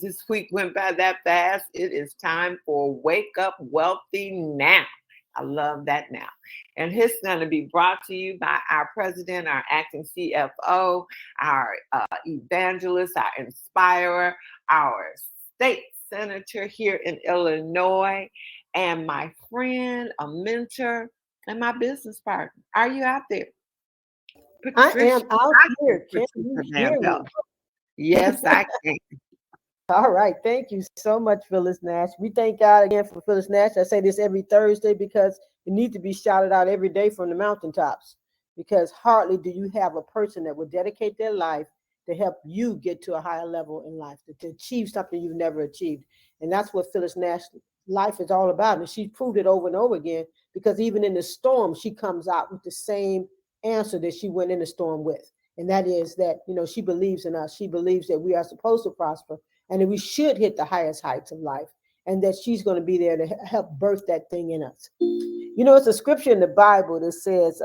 This week went by that fast. It is time for Wake Up Wealthy Now. I love that now. And it's going to be brought to you by our president, our acting CFO, our evangelist, our inspirer, our state senator here in Illinois, and my friend, a mentor, and my business partner. Are you out there? I Patricia, am out here. Can you Patricia Van hear me? Pelt. Yes, I can. All right. Thank you so much, Phyllis Nash. We thank God again for Phyllis Nash. I say this every Thursday because it needs to be shouted out every day from the mountaintops. Because hardly do you have a person that will dedicate their life to help you get to a higher level in life, to achieve something you've never achieved. And that's what Phyllis Nash life is all about. And she's proved it over and over again because even in the storm, she comes out with the same answer that she went in the storm with. And that is that, she believes in us. She believes that we are supposed to prosper and that we should hit the highest heights of life, and that she's going to be there to help birth that thing in us. It's a scripture in the Bible that says,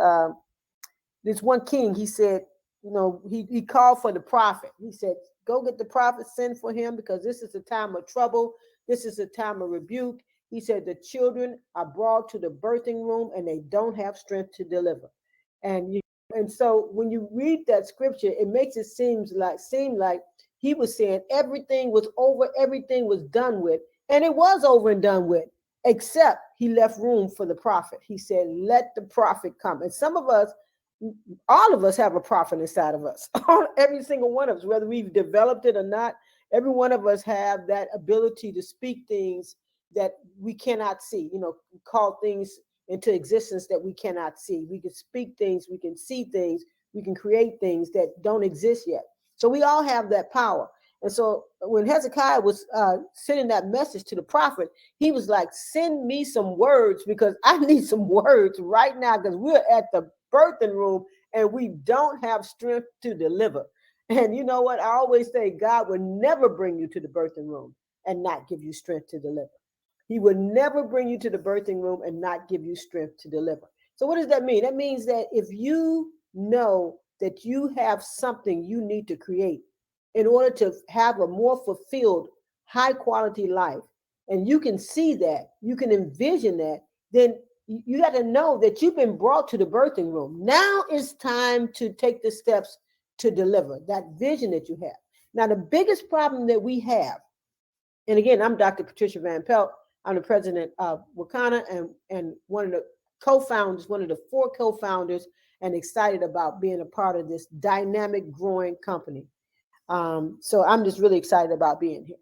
this one king, he said, he called for the prophet. He said, go get the prophet, send for him, because this is a time of trouble. This is a time of rebuke. He said, the children are brought to the birthing room and they don't have strength to deliver. And so when you read that scripture, it makes it seem like he was saying everything was over, everything was done with, and it was over and done with, except he left room for the prophet. He said, let the prophet come. And some of us, all of us have a prophet inside of us. Every single one of us, whether we've developed it or not, every one of us have that ability to speak things that we cannot see, call things into existence that we cannot see. We can speak things, we can see things, we can create things that don't exist yet. So we all have that power. And so when Hezekiah was sending that message to the prophet, he was like, send me some words because I need some words right now because we're at the birthing room and we don't have strength to deliver. And you know what? I always say God will never bring you to the birthing room and not give you strength to deliver. He will never bring you to the birthing room and not give you strength to deliver. So what does that mean? That means that if you know that you have something you need to create in order to have a more fulfilled, high quality life, and you can see that, you can envision that, then you got to know that you've been brought to the birthing room. Now it's time to take the steps to deliver that vision that you have. Now, the biggest problem that we have, and again, I'm Dr. Patricia Van Pelt. I'm the president of Wakana and one of the co-founders, one of the 4 co-founders, and excited about being a part of this dynamic, growing company. So I'm just really excited about being here.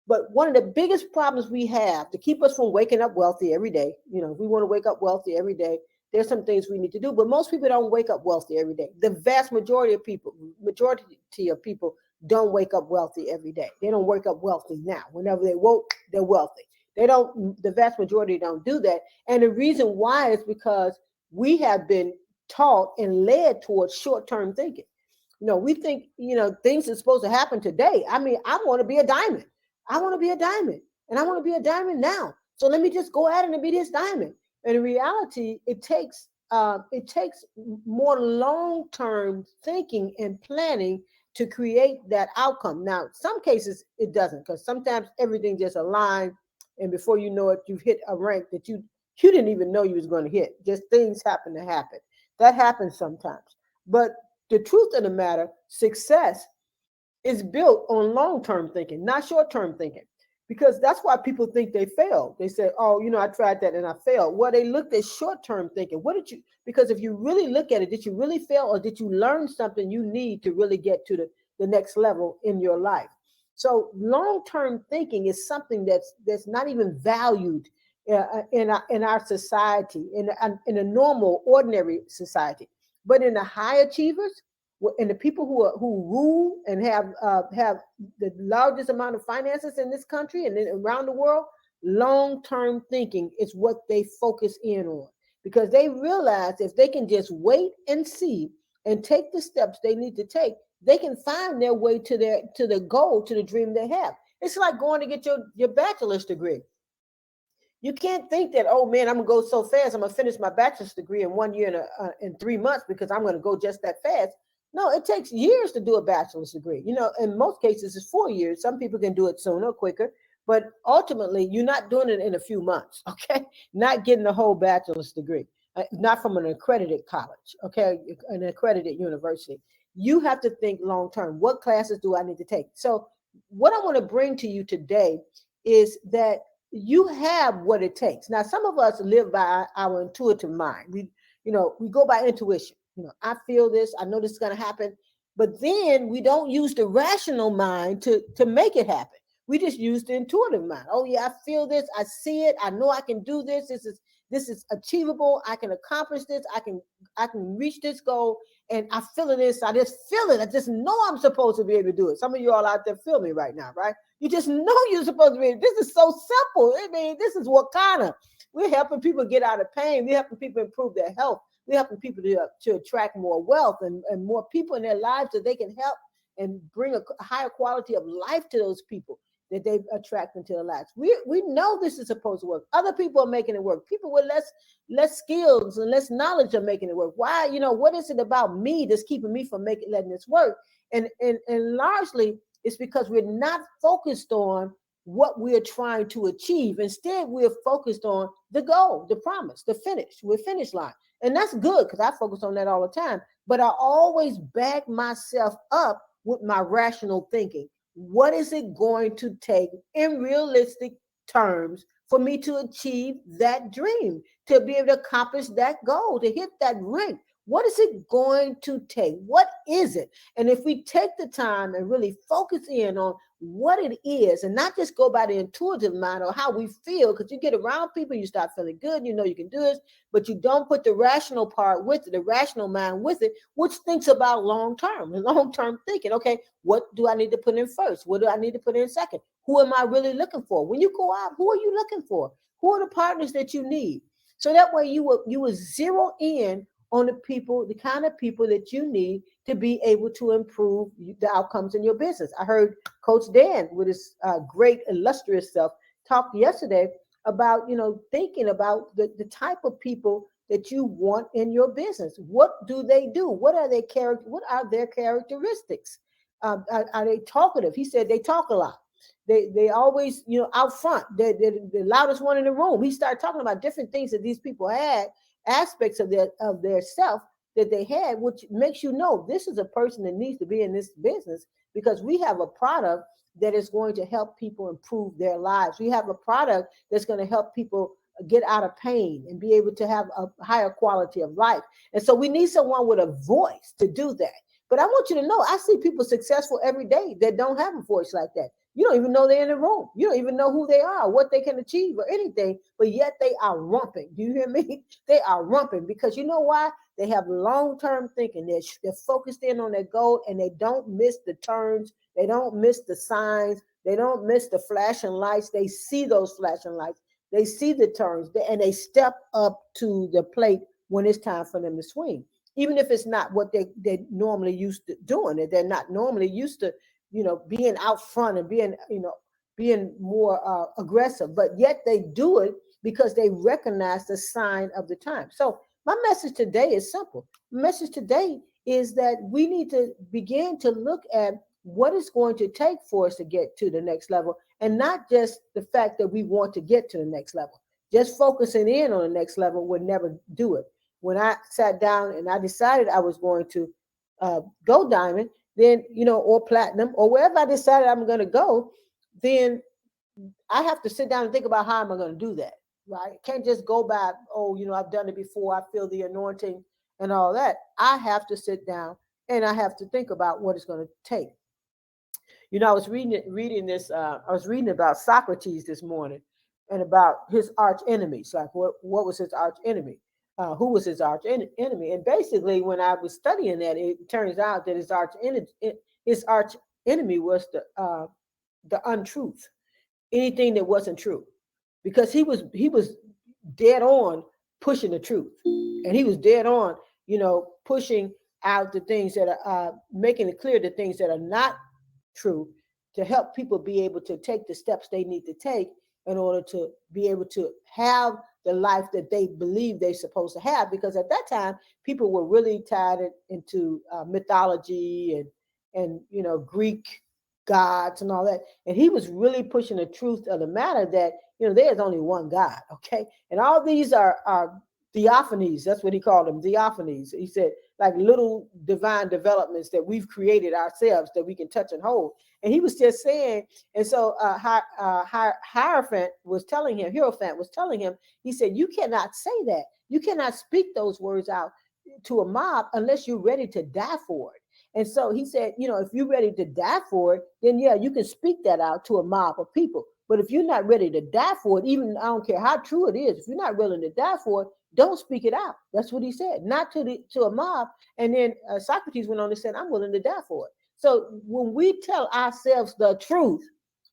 But one of the biggest problems we have to keep us from waking up wealthy every day, if we want to wake up wealthy every day, there's some things we need to do. But most people don't wake up wealthy every day. The vast majority of people don't wake up wealthy every day. They don't wake up wealthy now. Whenever they woke, they're wealthy. The vast majority don't do that. And the reason why is because we have been taught and led towards short-term thinking. We think, things are supposed to happen today. I mean, I want to be a diamond. I want to be a diamond and I want to be a diamond now. So let me just go at it and be this diamond. And in reality, it takes more long-term thinking and planning to create that outcome. Now, some cases it doesn't, because sometimes everything just aligns, and before you know it, you've hit a rank that you didn't even know you was going to hit. Just things happen to happen. That happens sometimes. But the truth of the matter, success is built on long-term thinking, not short-term thinking. Because that's why people think they failed. They say, oh, I tried that and I failed. Well, they looked at short-term thinking. Because if you really look at it, did you really fail, or did you learn something you need to really get to the next level in your life? So long-term thinking is something that's not even valued in our society, in a normal, ordinary society. But in the high achievers, and the people who rule and have the largest amount of finances in this country and then around the world, long-term thinking is what they focus in on, because they realize if they can just wait and see and take the steps they need to take, they can find their way to the goal, to the dream they have. It's like going to get your bachelor's degree. You can't think that, oh man, I'm gonna go so fast. I'm gonna finish my bachelor's degree in 1 year and 3 months because I'm gonna go just that fast. No, it takes years to do a bachelor's degree. In most cases, it's 4 years. Some people can do it sooner, quicker, but ultimately, you're not doing it in a few months, okay? Not getting the whole bachelor's degree, not from an accredited college, okay? An accredited university. You have to think long term. What classes do I need to take? So, what I want to bring to you today is that you have what it takes. Now, some of us live by our intuitive mind. We go by intuition. I feel this, I know this is going to happen, but then we don't use the rational mind to make it happen. We just use the intuitive mind. Oh yeah, I feel this, I see it, I know I can do this. This is achievable. I can accomplish this. I can reach this goal, and I feel this. I just feel it. I just know I'm supposed to be able to do it. Some of you all out there feel me right now, right? You just know you're supposed to be. This is so simple. I mean, this is Wakana. We're helping people get out of pain. We're helping people improve their health. We're helping people to attract more wealth and more people in their lives that they can help and bring a higher quality of life to those people that they attract into their lives. We know this is supposed to work. Other people are making it work. People with less skills and less knowledge are making it work. Why? What is it about me that's keeping me from letting this work? And largely it's because we're not focused on what we're trying to achieve. Instead, we're focused on the goal, the promise, the finish line. And that's good because I focus on that all the time. But I always back myself up with my rational thinking. What is it going to take in realistic terms for me to achieve that dream, to be able to accomplish that goal, to hit that rank? What is it going to take? What is it? And if we take the time and really focus in on what it is and not just go by the intuitive mind or how we feel, because you get around people, you start feeling good, you can do this, but you don't put the rational part with it, the rational mind with it, which thinks about long-term thinking. Okay, what do I need to put in first? What do I need to put in second? Who am I really looking for? When you go out, who are you looking for? Who are the partners that you need? So that way you will zero in on the kind of people that you need to be able to improve the outcomes in your business. I heard Coach Dan with his great illustrious self talk yesterday about, thinking about the type of people that you want in your business. What do they do? What are their characteristics? Are they talkative? He said they talk a lot. They always, out front. They're the loudest one in the room. He started talking about different things that these people had, aspects of their self that they had, which makes this is a person that needs to be in this business, because we have a product that is going to help people improve their lives. We have a product that's going to help people get out of pain and be able to have a higher quality of life. And so we need someone with a voice to do that. But I want you to know, I see people successful every day that don't have a voice like that. You don't even know they're in the room. You don't even know who they are, what they can achieve or anything, but yet they are rumping. Do you hear me? They are rumping because you know why? They have long-term thinking. They're focused in on their goal, and they don't miss the turns. They don't miss the signs. They don't miss the flashing lights. They see those flashing lights. They see the turns, and they step up to the plate when it's time for them to swing. Even if it's not what they're normally used to doing, that they're not normally used to, being out front and being more aggressive, but yet they do it because they recognize the sign of the time. So my message today is simple. The message today is that we need to begin to look at what it's going to take for us to get to the next level, and not just the fact that we want to get to the next level. Just focusing in on the next level would never do it. When I sat down and I decided I was going to go diamond, then, or platinum, or wherever I decided I'm going to go, then I have to sit down and think about how am I going to do that, right? Can't just go by, I've done it before, I feel the anointing and all that. I have to sit down and I have to think about what it's going to take. I was reading this, I was reading about Socrates this morning and about his arch enemies. Like what was his arch enemy? Who was his arch enemy? And basically, when I was studying that, it turns out that his arch enemy was the untruth, anything that wasn't true, because he was dead on pushing the truth, and he was dead on, pushing out the things that are making it clear the things that are not true, to help people be able to take the steps they need to take in order to be able to have the life that they believe they're supposed to have. Because at that time, people were really tied into mythology and Greek gods and all that. And he was really pushing the truth of the matter that there's only one God, okay? And all these are theophanies. That's what he called them, theophanies. He said, like little divine developments that we've created ourselves that we can touch and hold. And he was just saying, and so Hierophant was telling him, he said, you cannot say that. You cannot speak those words out to a mob unless you're ready to die for it. And so he said, if you're ready to die for it, then yeah, you can speak that out to a mob of people. But if you're not ready to die for it, even I don't care how true it is, if you're not willing to die for it, don't speak it out. That's what he said, not to a mob. And then Socrates went on and said, I'm willing to die for it. So when we tell ourselves the truth,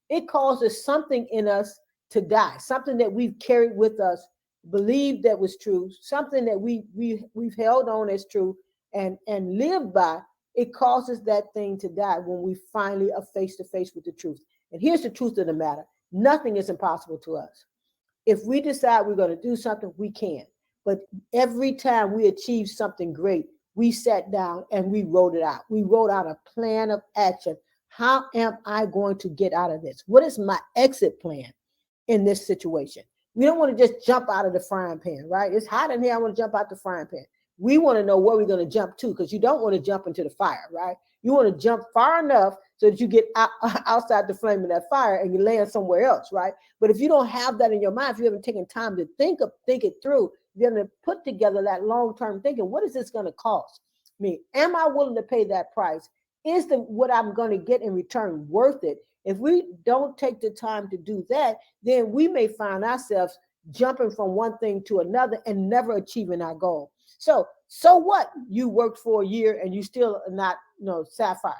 it causes something in us to die, something that we've carried with us, believed that was true, something that we've held on as true and lived by. It causes that thing to die when we finally are face to face with the truth. And here's the truth of the matter. Nothing is impossible to us. If we decide we're going to do something, we can. But every time we achieve something great, we sat down and we wrote it out. We wrote out a plan of action. How am I going to get out of this? What is my exit plan in this situation? We don't want to just jump out of the frying pan, right? It's hot in here. I want to jump out the frying pan. We want to know where we're going to jump to, because you don't want to jump into the fire, right? You want to jump far enough so that you get outside the flame of that fire and you land somewhere else, right? But if you don't have that in your mind, if you haven't taken time to think it through, you're going to put together that long-term thinking. What is this going to cost me? Am I willing to pay that price? Is what I'm going to get in return worth it? If we don't take the time to do that, then we may find ourselves jumping from one thing to another and never achieving our goal. So what? You worked for a year and you still are not, sapphire.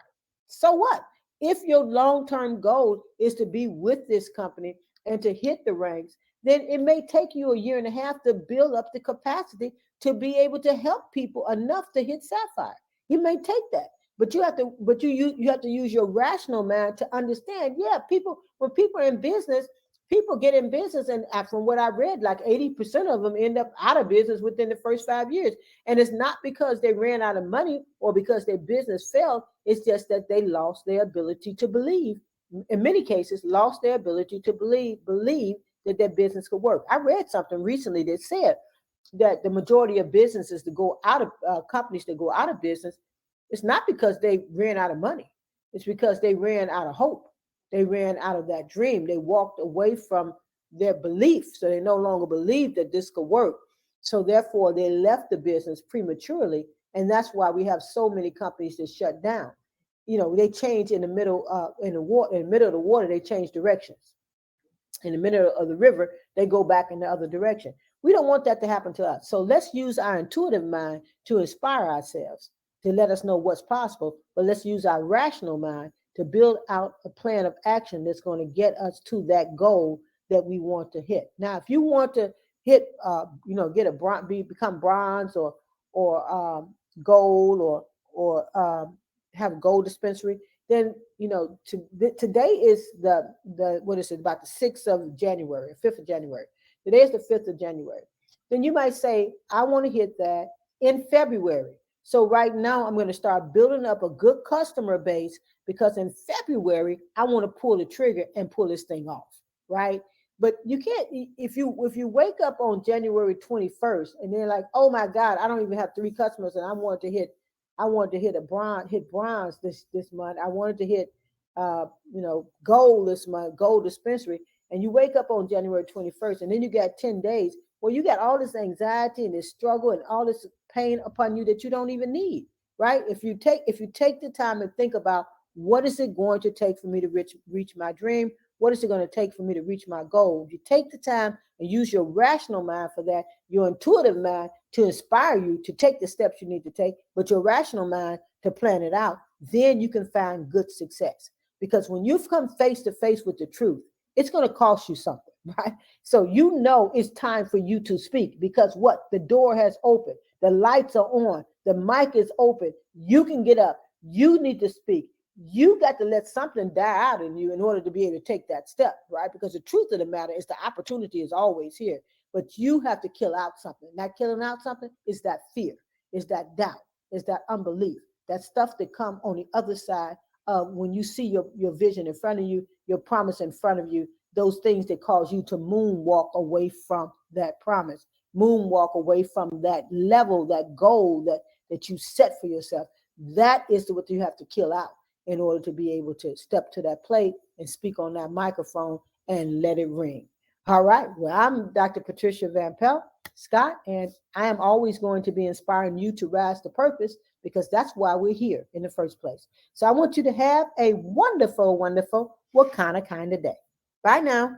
So what? If your long-term goal is to be with this company and to hit the ranks, then it may take you a year and a half to build up the capacity to be able to help people enough to hit sapphire. You may take that, but you have to use your rational mind to understand. Yeah, when people are in business, people get in business, and from what I read, like 80% of them end up out of business within the first 5 years. And it's not because they ran out of money or because their business failed. It's just that they lost their ability to believe. In many cases, lost their ability to believe that their business could work. I read something recently that said that the majority of businesses that go out of companies that go out of business, it's not because they ran out of money. It's because they ran out of hope. They ran out of that dream. They walked away from their belief. So they no longer believed that this could work. So therefore, they left the business prematurely. And that's why we have so many companies that shut down. They change in the middle of the water, they change directions. In the middle of the river, they go back in the other direction. We don't want that to happen to us. So let's use our intuitive mind to inspire ourselves, to let us know what's possible. But let's use our rational mind to build out a plan of action that's going to get us to that goal that we want to hit. Now, if you want to hit, become bronze or gold or have a gold dispensary, then today is the what is it, about the 6th of January, 5th of January. Today is the 5th of January. Then you might say, I want to hit that in February. So right now I'm going to start building up a good customer base, because in February I want to pull the trigger and pull this thing off, right? But you can't, if you wake up on January 21st and they're like, oh my God, I don't even have 3 customers and I wanted to hit bronze this month. I wanted to hit gold this month, gold dispensary. And you wake up on January 21st and then you got 10 days. Well, you got all this anxiety and this struggle and all this pain upon you that you don't even need, right? If you take the time and think about, what is it going to take for me to reach my dream? What is it going to take for me to reach my goal? If you take the time and use your rational mind for that, your intuitive mind to inspire you to take the steps you need to take, but your rational mind to plan it out, then you can find good success. Because when you've come face to face with the truth, it's going to cost you something, right? So it's time for you to speak, because what? The door has opened. The lights are on. The mic is open. You can get up. You need to speak. You got to let something die out in you in order to be able to take that step, right? Because the truth of the matter is the opportunity is always here. but you have to kill out something. That killing out something is that fear, is that doubt, is that unbelief, that stuff that come on the other side of when you see your vision in front of you, your promise in front of you, those things that cause you to moonwalk away from that promise, moonwalk away from that level, that goal that you set for yourself. That is what you have to kill out in order to be able to step to that plate and speak on that microphone and let it ring. All right. Well, I'm Dr. Patricia Van Pelt Scott, and I am always going to be inspiring you to rise to purpose because that's why we're here in the first place. So I want you to have a wonderful, wonderful, what kind of day. Bye now.